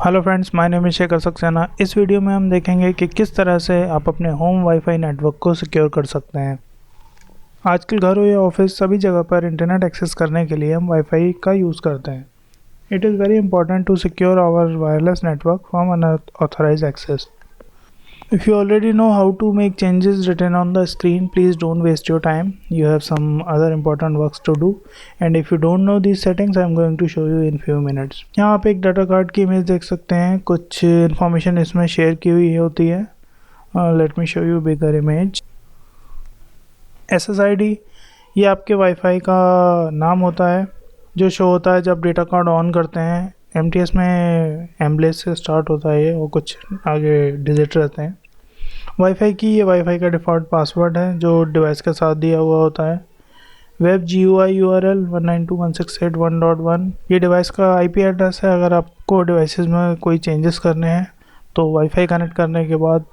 Hello friends, my name is Shekhar Saxena. इस video में हम देखेंगे कि किस तरह से आप अपने होम वाईफाई नेटवर्क को सिक्योर कर सकते हैं। आजकल घर हो या ऑफिस, सभी जगह पर इंटरनेट एक्सेस करने के लिए हम वाईफाई का यूज़ करते हैं। It is very important to secure our wireless network from unauthorised access. If you already know how to make changes written on the screen, please don't waste your time. You have some other important works to do. And if you don't know these settings, I'm going to show you in few minutes. यहाँ आप एक data card की image देख सकते हैं। कुछ information इसमें share की हुई होती है। Let me show you bigger image. SSID ये आपके वाईफाई का नाम होता है जो शो होता है जब डेटा कार्ड ऑन करते हैं। MTS में एम्बलेस से स्टार्ट होता है ये, और कुछ आगे डिजिट रहते हैं। वाईफाई की ये वाईफाई का डिफ़ॉल्ट पासवर्ड है जो डिवाइस के साथ दिया हुआ होता है। वेब GUI URL 192.168.1.1 ये डिवाइस का IP एड्रेस है। अगर आपको डिवाइसेस में कोई चेंजेस करने हैं तो वाईफाई कनेक्ट करने के बाद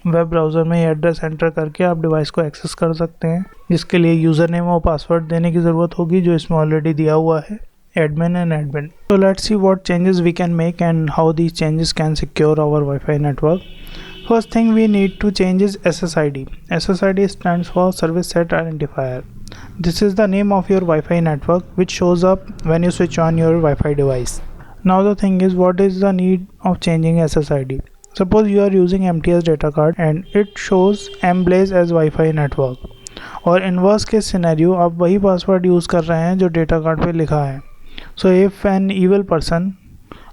वेब ब्राउज़र में ये एड्रेस एंटर करके आप डिवाइस को एक्सेस कर सकते हैं, जिसके लिए यूज़र नेम और पासवर्ड देने की ज़रूरत होगी जो इसमें ऑलरेडी दिया हुआ है, admin and admin. So let's see what changes we can make and how these changes can secure our Wi-Fi network. First thing we need to change is SSID. SSID stands for Service Set Identifier. This is the name of your Wi-Fi network which shows up when you switch on your Wi-Fi device. Now the thing is, what is the need of changing SSID? Suppose you are using MTS data card and it shows Mblaze as Wi-Fi network. और inverse के scenario आप वही password use कर रहे हैं जो data card पे लिखा है। So if an evil person,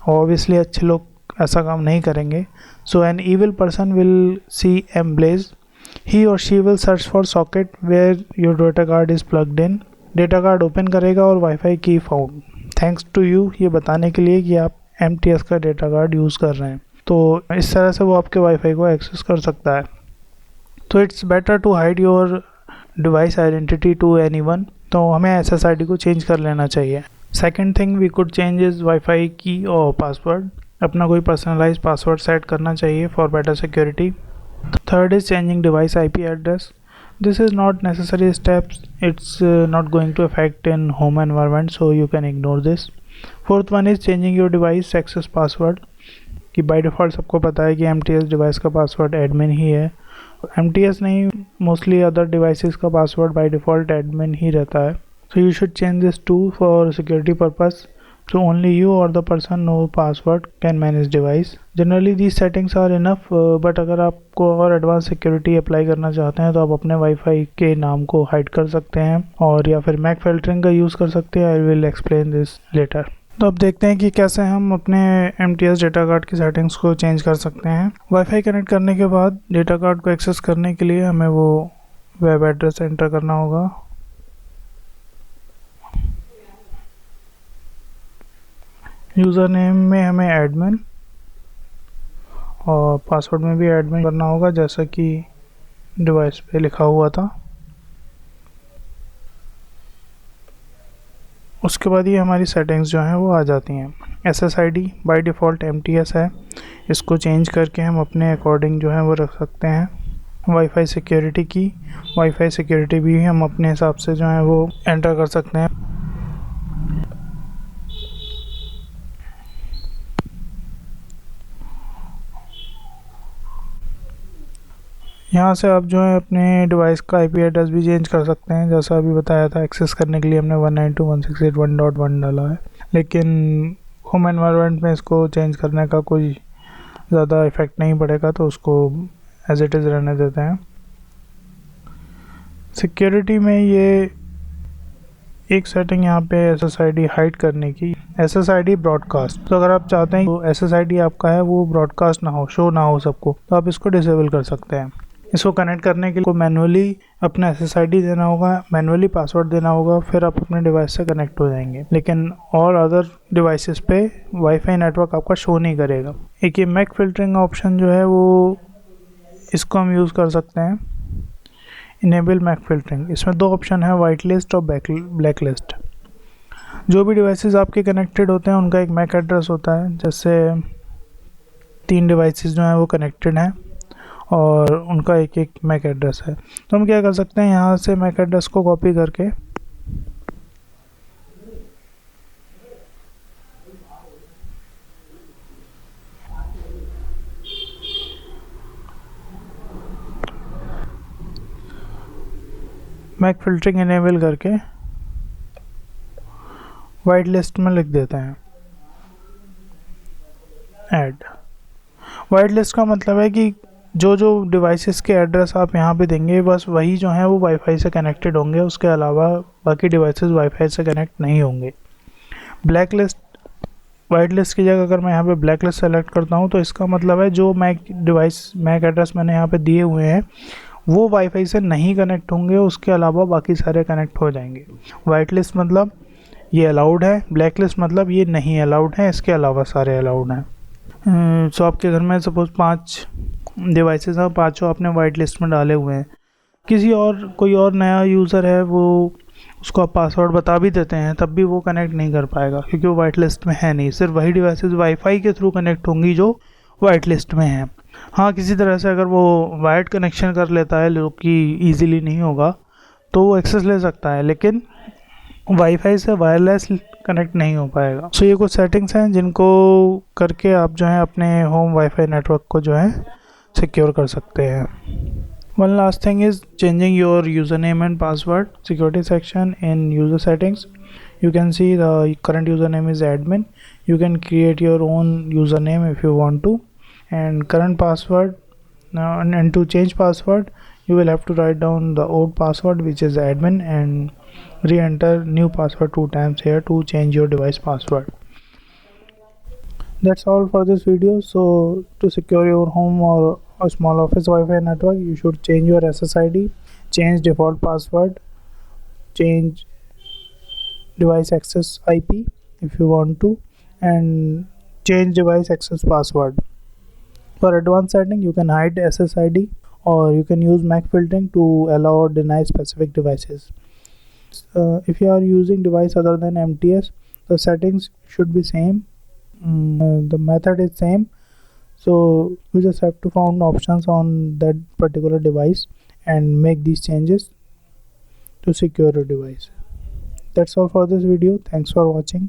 obviously अच्छे लोग ऐसा काम नहीं करेंगे, so an evil person will see Mblaze, he और she will search for socket where your data card is plugged in. Data card open करेगा और वाईफाई की फाउंड, थैंक्स टू यू, ये बताने के लिए कि आप MTS का डेटा कार्ड यूज़ कर रहे हैं। तो इस तरह से वो आपके वाईफाई को एक्सेस कर सकता है। तो it's better to hide your device identity to anyone. तो हमें SSID को चेंज कर लेना चाहिए। Second thing we could change is wifi key और पासवर्ड। अपना कोई पर्सनलाइज पासवर्ड सेट करना चाहिए for better security. Third is changing device IP address. This is not necessary steps, it's not going to affect in home environment, so you can ignore this. Fourth one is changing your device access password. कि by default सबको पता है कि MTS device का password admin ही है। MTS नहीं, mostly other devices का पासवर्ड बाय डिफ़ॉल्ट एडमिन ही रहता है। So you should change this too for security purpose. So only you or the person know password can manage device. Generally these settings are enough, but अगर आपको और advance security apply करना चाहते हैं तो आप अपने वाईफाई के नाम को हाइड कर सकते हैं और या फिर मैक फिल्टरिंग का यूज़ कर सकते हैं। I will explain this later. तो अब देखते हैं कि कैसे हम अपने MTS डेटा कार्ड की सेटिंग्स को चेंज कर सकते हैं। वाईफाई कनेक्ट करने के बाद डेटा कार्ड को एक्सेस करने के लिए हमें वो वेब एड्रेस एंटर करना होगा। यूज़र नेम में हमें एडमिन और पासवर्ड में भी एडमिन करना होगा जैसा कि डिवाइस पे लिखा हुआ था। उसके बाद ये हमारी सेटिंग्स जो हैं वो आ जाती हैं। SSID बाय डिफ़ॉल्ट MTS है, इसको चेंज करके हम अपने अकॉर्डिंग जो है वो रख सकते हैं। वाईफाई सिक्योरिटी भी हम अपने हिसाब से जो है वो एंटर कर सकते हैं। यहाँ से आप जो है अपने डिवाइस का IP एड्रेस भी चेंज कर सकते हैं। जैसा अभी बताया था, एक्सेस करने के लिए हमने 192.168.1.1 डाला है, लेकिन होम एनवायरनमेंट में इसको चेंज करने का कोई ज़्यादा इफ़ेक्ट नहीं पड़ेगा, तो उसको एज इट इज़ रहने देते हैं। सिक्योरिटी में ये एक सेटिंग यहाँ पे SSID हाइड करने की, SSID ब्रॉडकास्ट। तो अगर आप चाहते हैं तो SSID आपका है वो ब्रॉडकास्ट ना हो, शो ना हो सबको, तो आप इसको डिसेबल कर सकते हैं। इसको कनेक्ट करने के लिए मैनुअली अपना SSID देना होगा, मैनुअली पासवर्ड देना होगा, फिर आप अपने डिवाइस से कनेक्ट हो जाएंगे। लेकिन और अदर डिवाइसेस पे वाईफाई नेटवर्क आपका शो नहीं करेगा। एक ये मैक फिल्टरिंग ऑप्शन जो है वो, इसको हम यूज़ कर सकते हैं, इनेबल मैक फिल्टरिंग। इसमें दो ऑप्शन है, वाइट लिस्ट और ब्लैक लिस्ट। जो भी डिवाइसेस आपके कनेक्टेड होते हैं उनका एक मैक एड्रेस होता है। जैसे 3 डिवाइसेस जो हैं वो कनेक्टेड हैं और उनका एक मैक एड्रेस है। तो हम क्या कर सकते हैं, यहाँ से मैक एड्रेस को कॉपी करके मैक फिल्टरिंग इनेबल करके वाइट लिस्ट में लिख देते हैं ऐड। वाइट लिस्ट का मतलब है कि जो जो डिवाइसेस के एड्रेस आप यहाँ पे देंगे बस वही जो है वो वाईफाई से कनेक्टेड होंगे, उसके अलावा बाकी डिवाइसेस वाईफाई से कनेक्ट नहीं होंगे। ब्लैक लिस्ट, वाइट लिस्ट की जगह अगर मैं यहाँ पे ब्लैक लिस्ट सेलेक्ट करता हूँ तो इसका मतलब है जो मैक एड्रेस मैंने यहाँ पे दिए हुए हैं वो वाईफाई से नहीं कनेक्ट होंगे, उसके अलावा बाकी सारे कनेक्ट हो जाएंगे। वाइट लिस्ट मतलब ये अलाउड है, ब्लैक लिस्ट मतलब ये नहीं अलाउड है, इसके अलावा सारे अलाउड हैं। सो आपके घर में सपोज़ 5 डिवाइसेस हैं, पाँचों आपने वाइट लिस्ट में डाले हुए हैं। कोई और नया यूज़र है, वो उसको आप पासवर्ड बता भी देते हैं तब भी वो कनेक्ट नहीं कर पाएगा क्योंकि वो वाइट लिस्ट में है नहीं। सिर्फ वही डिवाइसेस वाईफाई के थ्रू कनेक्ट होंगी जो वाइट लिस्ट में हैं। हाँ, किसी तरह से अगर वो वायर्ड कनेक्शन कर लेता है जो कि ईजीली नहीं होगा तो वो एक्सेस ले सकता है, लेकिन वाईफाई से वायरलेस कनेक्ट नहीं हो पाएगा। सो ये कुछ सेटिंग्स हैं जिनको करके आप जो है अपने होम वाईफाई नेटवर्क को जो है सिक्योर कर सकते हैं। One last thing is changing your username and password. Security section in user settings, you can see the current username is admin. You can create your own username if you want to, and current password. And to change password, you will have to write down the old password which is admin and re-enter new password 2 times here to change your device password. That's all for this video. So to secure your home or a small office Wi-Fi network, you should change your SSID, change default password, change device access IP if you want to, and change device access password. For advanced setting, you can hide SSID or you can use MAC filtering to allow or deny specific devices. If you are using device other than MTS, the settings should be same. The method is same, so you just have to find options on that particular device and make these changes to secure your device. That's all for this video. Thanks for watching.